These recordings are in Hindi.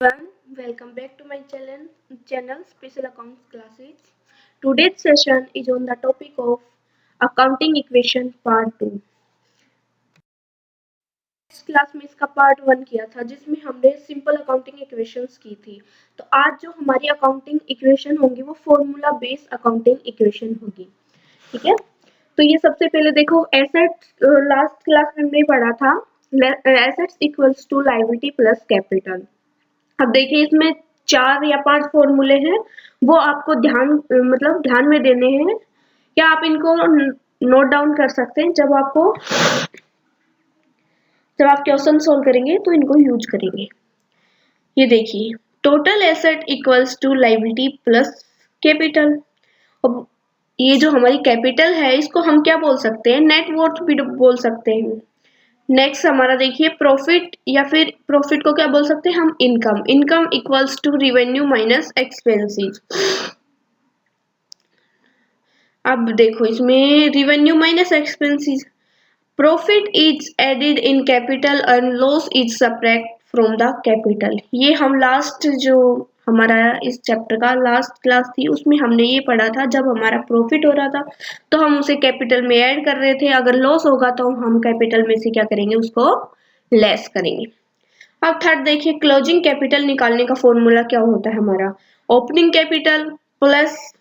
everyone, welcome back to my channel Special Accounts Classes. Today's session is on the topic of Accounting Equation Part 2. इस क्लास में इसका पार्ट 1 किया था जिसमें हमने सिंपल अकाउंटिंग इक्वेशंस की थी। तो आज जो हमारी अकाउंटिंग इक्वेशन होंगी वो फॉर्मूला बेस्ड अकाउंटिंग इक्वेशन होगी। ठीक है, तो ये सबसे पहले देखो एसेट्स, लास्ट क्लास में हमने पढ़ा था assets equals to liability plus capital. अब देखिए इसमें 4 या 5 फॉर्मूले हैं, वो आपको ध्यान में देने हैं। क्या आप इनको नोट डाउन कर सकते हैं? जब आप क्वेश्चन सोल्व करेंगे तो इनको यूज करेंगे। ये देखिए, total asset equals to liability plus capital. अब ये जो हमारी कैपिटल है इसको हम क्या बोल सकते हैं? नेट वर्थ भी बोल सकते हैं। नेक्स्ट हमारा देखिए प्रॉफिट, या फिर प्रॉफिट को क्या बोल सकते हैं हम? Income. Income equals to revenue minus expenses. अब देखो इसमें revenue minus expenses, profit is added in capital and loss is subtract from the capital. ये हम लास्ट जो हमारा इस चैप्टर का लास्ट क्लास थी उसमें हमने ये पढ़ा था। जब हमारा प्रॉफिट हो रहा था तो हम उसे कैपिटल में ऐड कर रहे थे, अगर लॉस होगा तो हम कैपिटल में से क्या करेंगे? उसको लेस करेंगे। अब थर्ड देखिए, क्लोजिंग कैपिटल निकालने का फॉर्मूला क्या होता है हमारा? Opening capital plus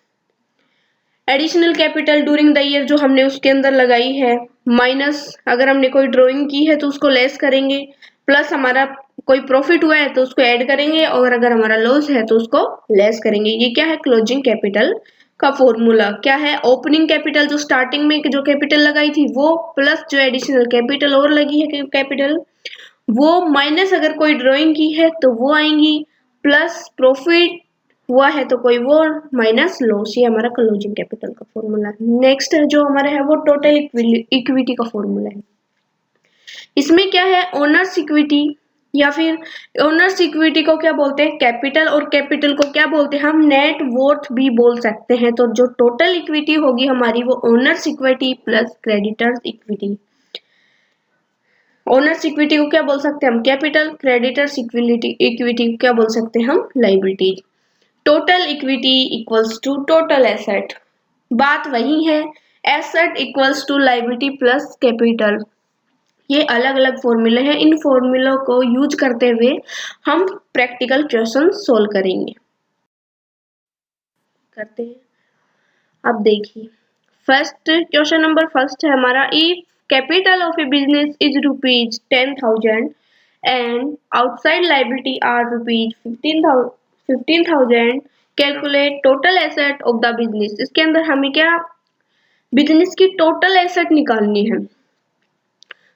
additional capital during the year जो हमने उसके अंदर लगाई है, माइनस अगर हमने कोई ड्राइंग की है तो उसको लेस करेंगे, प्लस हमारा कोई प्रॉफिट हुआ है तो उसको ऐड करेंगे, और अगर हमारा लॉस है तो उसको लेस करेंगे। ये क्या है? क्लोजिंग कैपिटल का फॉर्मूला क्या है? ओपनिंग कैपिटल जो स्टार्टिंग में जो कैपिटल लगाई थी वो, प्लस जो एडिशनल कैपिटल और लगी है कैपिटल वो, माइनस अगर कोई ड्राइंग की है तो वो आएंगी, प्लस प्रॉफिट हुआ है तो कोई वो, माइनस लॉस। ये हमारा क्लोजिंग कैपिटल का फॉर्मूला। नेक्स्ट है जो हमारा है वो टोटल इक्विटी का फॉर्मूला है। इसमें क्या है? ओनर्स इक्विटी, या फिर ओनर्स इक्विटी को क्या बोलते हैं? कैपिटल, और कैपिटल को क्या बोलते हैं हम? नेट वर्थ भी बोल सकते हैं। तो जो टोटल इक्विटी होगी हमारी वो owners equity plus creditors equity. Owners equity को क्या बोल सकते हैं हम? कैपिटल। क्रेडिटर्स इक्विटी को क्या बोल सकते हैं हम? Liability. Total equity equals to total asset, बात वही है। Asset equals to liability plus capital. ये अलग अलग फॉर्मूले हैं, इन फॉर्मूलों को यूज करते हुए हम प्रैक्टिकल क्वेश्चन सोल्व करेंगे। करते हैं। अब देखिए फर्स्ट क्वेश्चन नंबर फर्स्ट है हमारा, if capital of a business is rupees 10,000 and outside liability are rupees 15,000, calculate total asset of the business. इसके अंदर हमें क्या, बिजनेस की टोटल एसेट निकालनी है।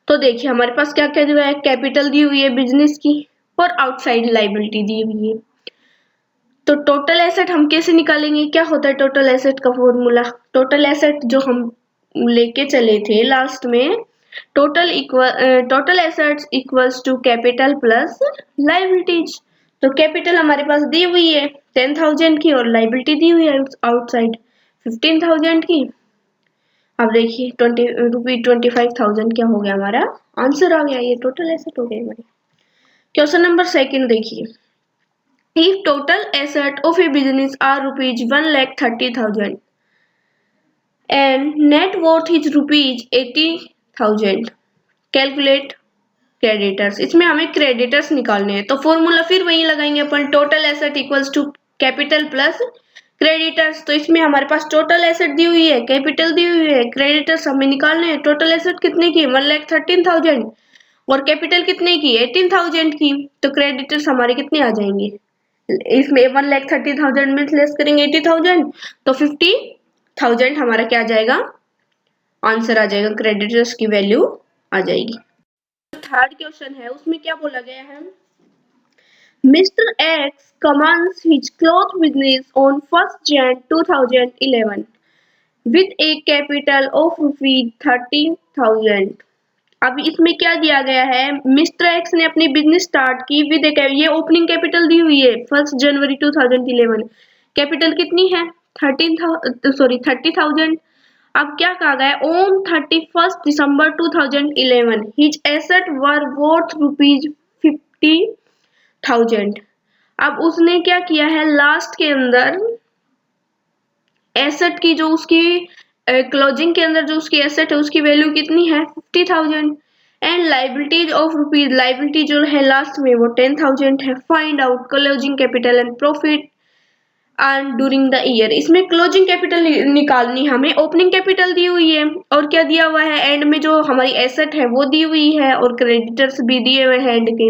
तो देखिए हमारे पास क्या क्या दिया है? कैपिटल दी हुई है बिजनेस की और आउटसाइड लायबिलिटी दी हुई है। तो टोटल एसेट हम कैसे निकालेंगे? क्या होता है टोटल एसेट का फॉर्मूला? टोटल एसेट जो हम लेके चले थे लास्ट में, total assets equals to capital plus liabilities. तो कैपिटल हमारे पास दी हुई है 10,000 की और लायबिलिटी दी हुई है आउटसाइड 15,000 की। अब देखिए 25,000 क्या हो गया? हमारा आंसर आ गया, ये टोटल एसेट हो गया हमारी। क्वेश्चन नंबर सेकंड देखिए, if total asset of a business are rupees 1,30,000 and net worth is rupees 80,000, calculate creditors. इसमें हमें क्रेडिटर्स निकालने हैं तो फॉर्मूला फिर वही लगाएंगे अपन, total asset equals to capital plus creditors. तो इसमें हमारे पास टोटल एसेट दी हुई है, कैपिटल दी हुई है, क्रेडिटर्स हमें निकालने हैं। टोटल एसेट कितने की? 1,13,000 और कैपिटल कितने की? 18,000 की। तो क्रेडिटर्स हमारे कितने आ जाएंगे? इसमें 1,30,000 में लेस करेंगे 80,000 तो 50,000 हमारा क्या आ जाएगा? आंसर आ जाएगा, क्रेडिटर्स की वैल्यू आ जाएगी। थर्ड क्वेश्चन है उसमें क्या बोला गया है? Mister X commence his cloth business on 1st Jan 2011 with a capital of ₹30,000। अब इसमें क्या दिया गया है? मिस्टर एक्स ने अपनी बिजनेस स्टार्ट की विद ये ओपनिंग कैपिटल दी हुई है 1 जनवरी 2011। कैपिटल कितनी है? 30,000। अब क्या कहा गया? On 31st December 2011 his asset were worth ₹50,000। अब उसने क्या किया है, लास्ट के अंदर एसेट की जो उसकी क्लोजिंग के अंदर जो उसकी एसेट है उसकी वैल्यू कितनी है 50,000 and liabilities of rupees, liability जो है लास्ट में वो 10,000 है। Find out closing capital and profit and during the year. इसमें क्लोजिंग कैपिटल निकालनी हमें, ओपनिंग कैपिटल दी हुई है और क्या दिया हुआ है, एंड में जो हमारी एसेट है वो दी हुई है और क्रेडिटर्स भी दिए हुए हैं एंड के।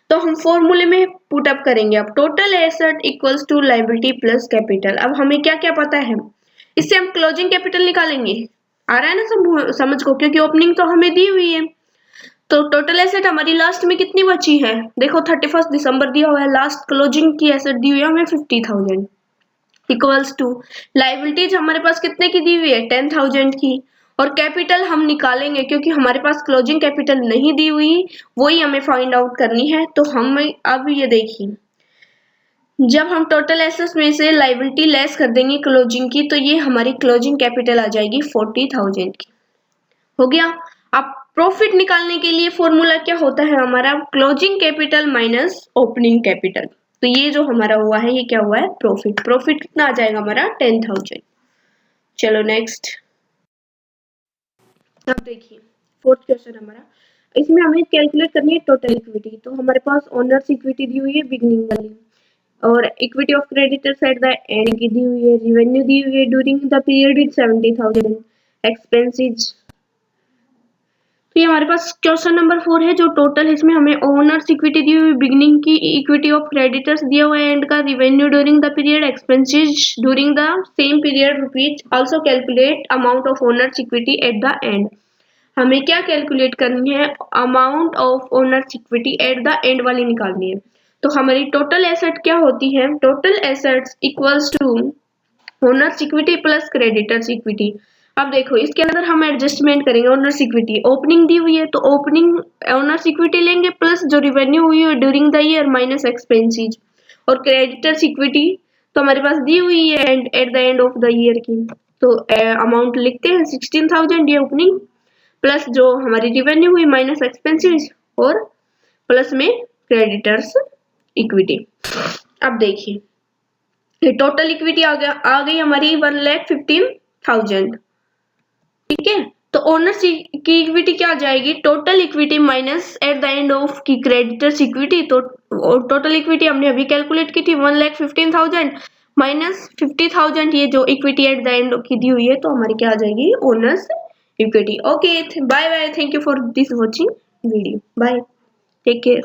तो हम फॉर्मूले में पुट अप करेंगे, अब total asset equals to liability plus capital. अब हमें क्या क्या पता है, इससे हम क्लोजिंग कैपिटल निकालेंगे। आ रहा है ना समझ को, क्योंकि ओपनिंग तो हमें दी हुई है। तो टोटल एसेट हमारी लास्ट में कितनी बची है, देखो 31 दिसंबर दिया हुआ है, लास्ट क्लोजिंग की एसेट दी हुई है हमें 50,000 इक्वल्स टू लाइबिलिटीज हमारे पास कितने की दी हुई है 10,000 की, और कैपिटल हम निकालेंगे क्योंकि हमारे पास क्लोजिंग कैपिटल नहीं दी हुई, वही हमें फाइंड आउट करनी है। तो हम अब ये देखिए, जब हम टोटल एसेट्स में से लाइबिलिटी लेस कर देंगे क्लोजिंग की, तो ये हमारी क्लोजिंग कैपिटल आ जाएगी 40,000 की। हो गया। अब प्रॉफिट निकालने के लिए फॉर्मूला क्या होता है हमारा, closing capital minus opening capital. तो ये जो हमारा हुआ है ये क्या हुआ है प्रॉफिट। प्रॉफिट कितना आ जाएगा हमारा 10,000। चलो नेक्स्ट। अब देखिए फोर्थ क्वेश्चन हमारा, इसमें हमें कैलकुलेट करनी है टोटल इक्विटी। तो हमारे पास ओनर्स इक्विटी दी हुई है बिगनिंग वाली, और equity of creditors at the end की दी हुई है, रिवेन्यू दी हुई है during the period is 70,000, expenses. तो ये हमारे पास क्वेश्चन नंबर 4 है, जो टोटल इसमें हमें ओनर्स इक्विटी दी हुई, बिगनिंग की इक्विटी ऑफ क्रेडिटर्स दिया हुआ है, एंड का revenue during the period, expenses during the same period rupees. Also calculate amount of owners equity at the end. हमें क्या कैलकुलेट करनी है, amount of owners equity at the end वाली निकालनी है। तो हमारी टोटल एसेट क्या होती है, total assets equals to owners equity plus creditors equity. अब देखो इसके अंदर हम एडजस्टमेंट करेंगे, ओनर्स इक्विटी ओपनिंग दी हुई है तो ओपनिंग ओनर्स इक्विटी लेंगे प्लस जो रिवेन्यू हुई है during the year minus expenses, और क्रेडिटर्स इक्विटी तो हमारे पास दी हुई है and at the end of the year की। तो अमाउंट लिखते हैं 16,000 ये ओपनिंग, प्लस जो हमारी रिवेन्यू हुई माइनस एक्सपेंसेस, और प्लस में क्रेडिटर्स इक्विटी। अब देखिए ये टोटल इक्विटी आ गई हमारी 1,15,000। ठीक है, तो ओनर्स की इक्विटी क्या आ जाएगी, total equity minus at the end of की क्रेडिटर्स इक्विटी। तो टोटल इक्विटी हमने अभी कैलकुलेट की थी 1,15,000 माइनस 50,000, ये जो इक्विटी एट द एंड की दी हुई है, तो हमारी क्या आ जाएगी owners equity. Okay bye bye, thank you for this watching video, bye, take care.